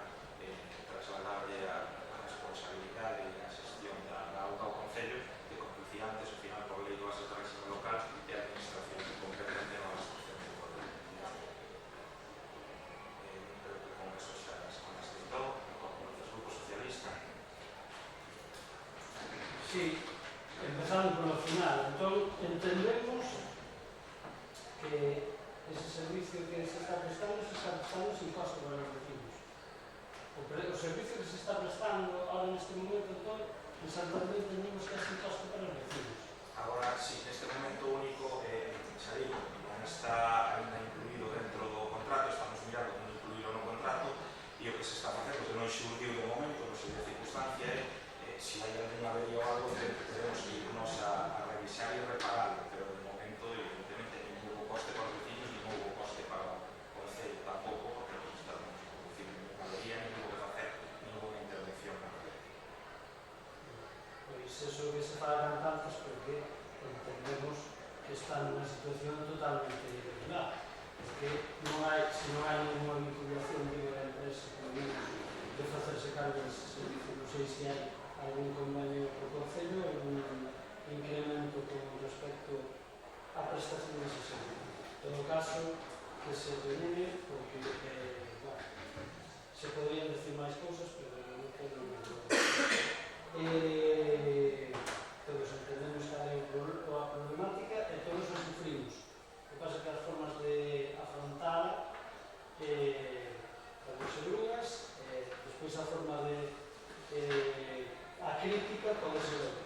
Speaker 5: trasladarle a responsabilidade e a xestión da auga ao Concello, que, como dicía antes, ao final, por lei do base de réxime local, é a administración competente na asociación de auga. Creo que con eso xa es todo, con o Grupo Socialista.
Speaker 1: Sí, empezando polo final. Entón, entendemos que ese servicio que se está prestando sin costo para os vecinos. O servicio que se está prestando ahora neste momento, entón, en Santander entendemos que é sin costo para os vecinos.
Speaker 5: Agora, sí, neste momento único, xa digo, non está ainda incluído dentro do contrato, estamos mirando como incluído no contrato, e o que se está facendo, que non xurdiu de momento, non sei de circunstancia, se hai alguna avería ou algo, teremos que irnos a revisar e repararlo, pero de momento, evidentemente, non houve coste para os vecinos, non houve coste para o Concello tampouco, porque non estamos producindo ninguna avería, non houve que facer ninguna intervención na rede.
Speaker 1: Pois eso que se falan tantas porque entendemos que están nunha situación totalmente irregular, porque se non hai ninguna vinculación de a empresa con de facerse cargo dese servicio. Non sei se hai algún convenio co Concello, algún incremento con respecto á prestación dese servicio. En todo caso, que se reúne, porque se podrían decir máis cousas, pero non quero todos entendemos que hai a problemática e todos o sufrimos. O que pasa é que as formas de afrontar podem ser unhas, despois a forma de a crítica pode ser outra.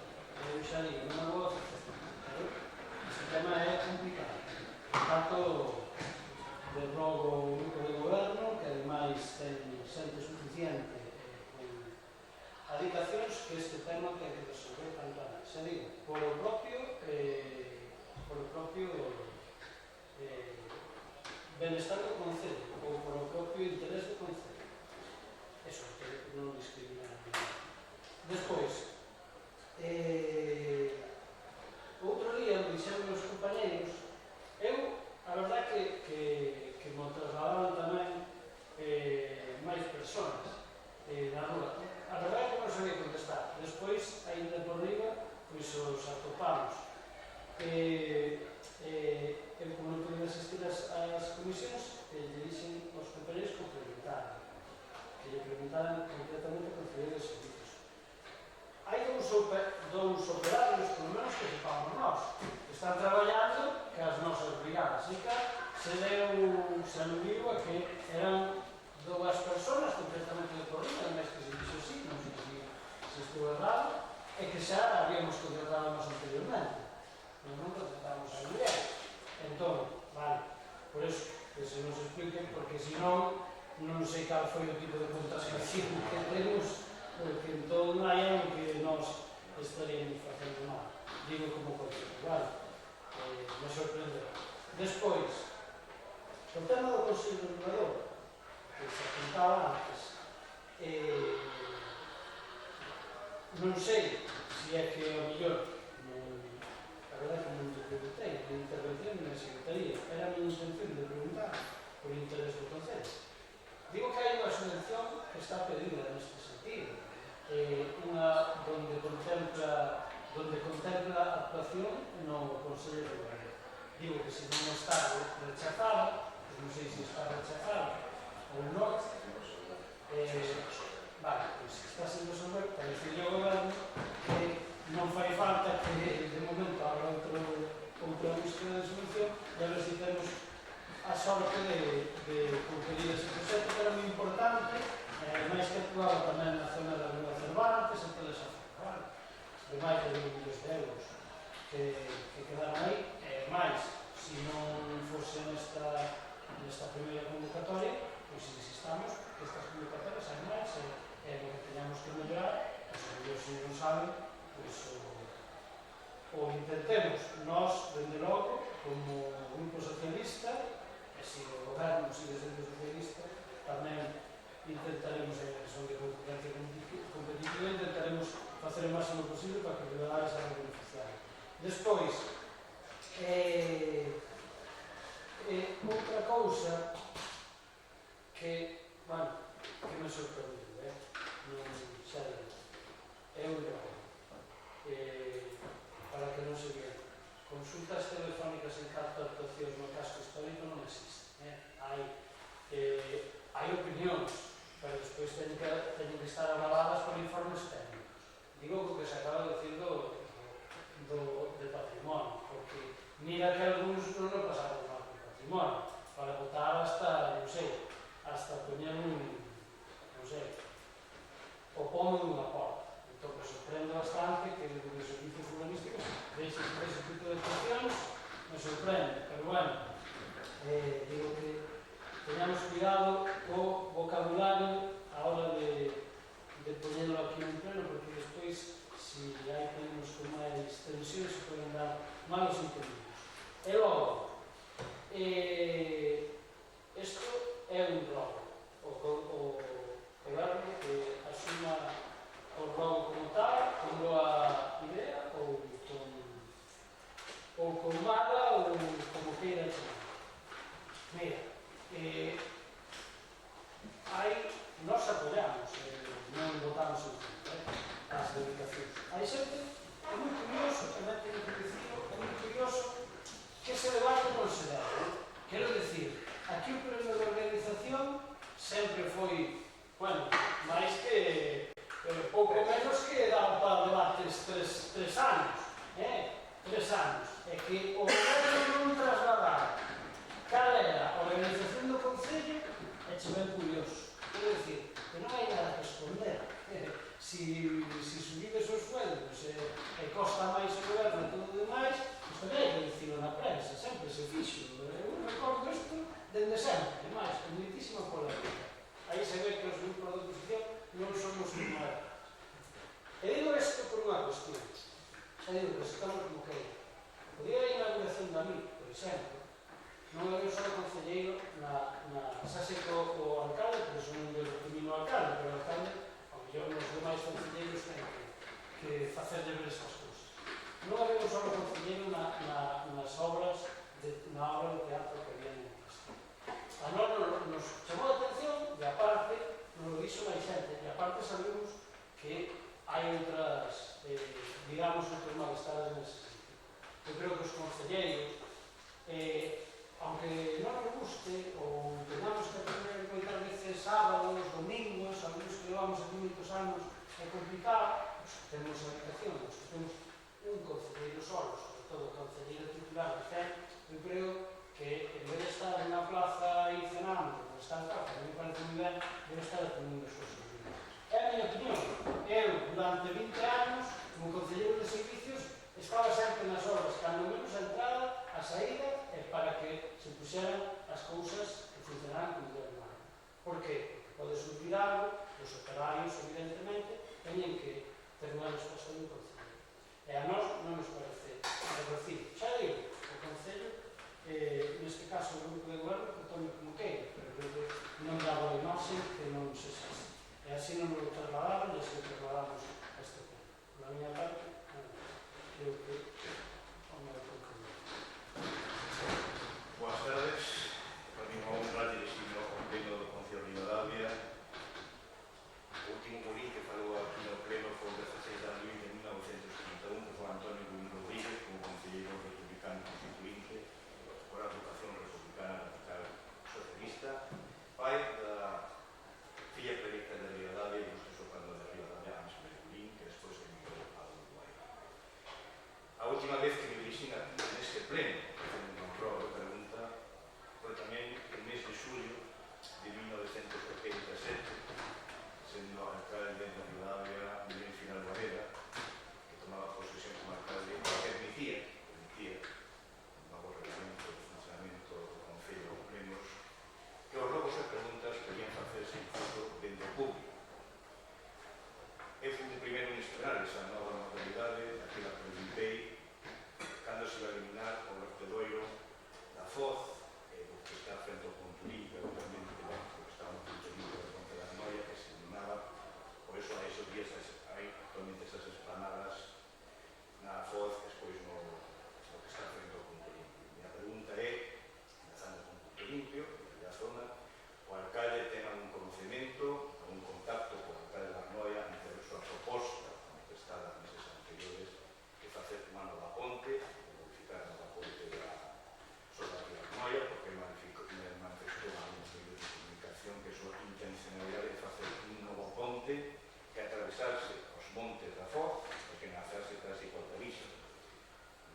Speaker 1: Eu xa digo, non é boa aceptación. Este tema é complicado. Por tanto, de rogo o grupo de goberno, que ademais ten xente suficiente con adicacións, que este tema ten que resolver tanto antes. Xa digo, benestar do Concello ou por o propio interés do Concello. Eso, que non discrimina a ninguén. Despois, outro día me dixeron os compañeros, eu, a verdad que me trasladaron tamén máis personas na rúa. A verdade é que non sabía contestar. Despois, ainda por riba, pois os atopamos. Eu, como non podía asistir ás comisións, lle dixen aos compañeros que o preguntaran. Que lle preguntaran concretamente o Concello de Servicios. Hai dous operarios, polo menos, que sepamos nós, que están traballando que as nosas brigadas. E que se aludiu a que eran dúas personas, concretamente de Corrida, además que se dixo así, non sei se estou errado, e que xa habíamos contratado nos anteriormente. Non contratamos a mulher. Entón, vale, por eso, que se nos expliquen, porque senón non sei cal foi o tipo de contratación que temos, porque entón hai algo que nós estaríamos facendo mal. Digo como consello, vale? Me sorprendeu. Despois, o tema do Consello Regulador, que se apuntaba antes, non sei se é que o mellor, a verdade que non te preguntei, na intervención na Secretaría, era a minha intención de preguntar por interés do Concello. Digo que hai unha subvención que está pedida neste sentido, unha donde contempla a actuación no Consello Regulador. Digo que se non está rechazada, non sei se está rechazada ou non, vale, pois está sendo resolver para decirle ao goberno que non fai falta que de momento haga outra búsqueda de solución e a ver se temos a sorte de conferir ese proxecto que era moi importante, máis que actuaba tamén na zona da Rúa Cervantes e toda esa zona, vale? De máis de 2 millones de euros que quedaron aí, máis, se non fose nesta primeira convocatoria, pois insistamos que estas convocatorias hai máis e o que teñamos que mellorar, pois o mellor se non saben, pois o intentemos nós, dende logo, como Grupo Socialista, e se o goberno sigue sendo socialista, tamén intentaremos, son de concurrencia competitiva, intentaremos facer o máximo posible para que o cidadano se haga beneficiado. Despois, outra cousa que, bueno, que me sorprendeu, non xa digo, é un drogo. Para que non se vea. Consultas telefónicas en carta de actuacións no casco histórico non existe. Hai opinións, pero despois teñen que estar avaladas por informes técnicos. Digo o que se acaba de decir de patrimonio, porque mira que algúns non o pasaron mal con patrimonio, para votar hasta, non sei, hasta poñer non sei, o pomo dunha porta. Entón, me sorprende bastante que os servicios urbanísticos deixen ese tipo de cuestións, me sorprende, pero bueno, digo que teñamos cuidado co vocabulario a hora de poñerlo aquí en pleno, porque despois, se hai temas con máis tensión, se poden dar malos entendidos. E logo, isto é un robo. O goberno que asuma o robo como tal, con boa idea, ou con mala, ou como queira chamar. Mira, nós apoiamos, non votamos en contra, as dedicacións. Hai xente, é moi curioso, tamén teño que dicirlo, é moi curioso que ese debate non se debe. Quero dicir, aquí o premio de organización sempre foi, bueno, máis que pouco menos que daba para debates 3 anos, 3 anos. É que o goberno non trasladar cal era a organización do Concello é ben curioso. Quero dicir, que non hai nada que esconder. Si subides os sueldos e costa máis o goberno e todo o demais, pois tamén hai que dicirlo na prensa, sempre se fixo. Eu recordo isto dende sempre, e máis, con muitísima polémica. Aí se ve que os grupos de oposición non somos un mal. E digo isto por unha cuestión. Xa digo que se toma como queira. O día da inauguración da MIT, por exemplo, non había só concelleiro guste ou teñamos que aprender moitas veces sábados, domingos, algúns que levamos aquí moitos anos é complicado, os que temos habitación, os que temos un concelleiro solo, sobre todo o concelleiro titular de CEN, eu creo que en vez de estar na plaza aí cenando, ou estar en casa, me parece moi ben, debe estar atendindo os seus servicios. É a minha opinión. Eu, durante 20 anos, como concelleiro de servicios, estaba sempre nas horas, cando menos a entrada, a saída, para que se puxeran as cousas que funcionaran como deben mal. Por qué? Porque pode surgir algo, os operarios, evidentemente, teñen que ter unha resposta do concello. E a nós non nos parece reducido. Xa digo, o concello, neste caso o grupo de goberno, que tome como queira, pero creo que non dá boa imaxe que non se existe. E así non nos trasladaron, e así trasladamos a este tema. Por a miña parte, creo que o meu concluir.
Speaker 2: Buenas tardes. Para mí é unha honra dirigirme ao Concello do Concello de Ribadavia. O último Murín que falou aquí no pleno foi o 16 de abril de 1931, que foi Antonio Murín Rodríguez, como concelleiro republicano constituinte, por a vocación republicana radical socialista, pai da filla predilecta de Ribadavia e Augusto Socando de Ribadavia, Ángel Murín, que despois emigrou ao Uruguai. A última vez que me dirixín neste pleno, facendo unha prova de pregunta, foi tamén el mes de xulio de 1987, sendo alcalde de Ribadavia Miguel Final Varela, que tomaba posesión como alcalde, que permitía un novo reglamento de funcionamento do Concello de Plenos, que os logos e preguntas podían facerse incluso dentro do público. Eu fui o primeiro en esperar esa nova modalidade, daquela que preguntei, cando se iba a eliminar o vertedoiro da Foz, o que está frente ao Conturí, que obviamente o que está no Conturí do Conte da Noia, que se eliminaba. Por eso a esos días hai actualmente esas esplanadas na Foz, despois no que está frente ao Conturí. Minha pregunta é, enlazando con Punto Limpio, de a zona, o alcalde ten algún conocemento, algún contacto co alcalde da Noia ante a súa proposta, manifestada meses anteriores, de facer unha nova ponte, de modificar a nova ponte sobre a Ría Noia, porque manifestou a un medio de comunicación que a súa intencionalidade de facer un novo ponte que atravesarse os montes da Foz e que enlazarse casi coa Galicia.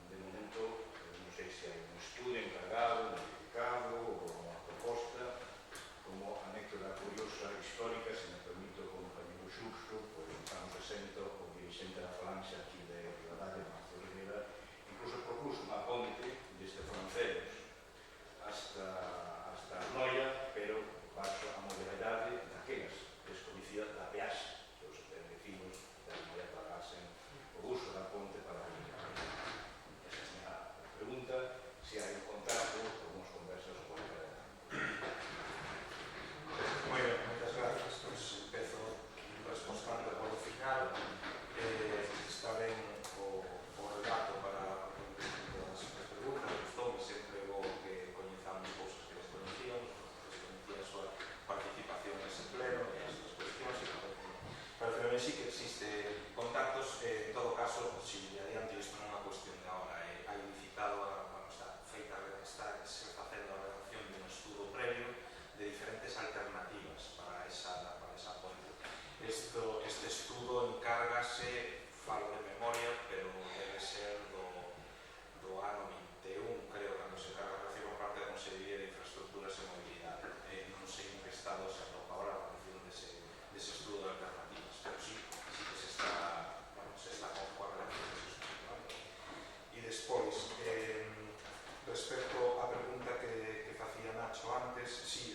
Speaker 2: De momento, non sei se hai un estudo encargado, modificado ou unha proposta, como anécdota curiosa histórica, se me permito, como Camilo Xuxo, pois nos anos 60, o dirigente da Falange aquí de Ribadavia, Marzo Rivera, incluso propuso unha ponte desde Francelos hasta as Noia, pero baixo a modalidade daquelas desconhecidas da peaxe, que os vecinos da Noia pagasen o uso da ponte para a Ría. Esa é a pregunta, se hai un contacto, algunhas conversas con el.
Speaker 5: Moi ben, moitas gracias. Pois empezo respondendo por o final. Está ben o relato para as preguntas. Gustoume sempre o que coñezamos cousas que desconocíamos, desconocía a súa participación nese pleno e estas cuestións, e parece ben sí que existe contactos. En todo caso, si de adiante isto non é unha cuestión de ahora, hai licitado, está feita, está se facendo a redacción de un estudo previo de diferentes alternativas para esa ponte. Este estudo encárgase, falo de memoria, pero debe ser do ano 21, creo, cando se recibe por parte da Consellería de Infraestructuras e Mobilidade. Non sei en que estado se atopa ahora a relación dese estudo de alternativas, pero sí que se está con a relación dese estudo. E despois, respecto á pregunta que facía Nacho antes, sí,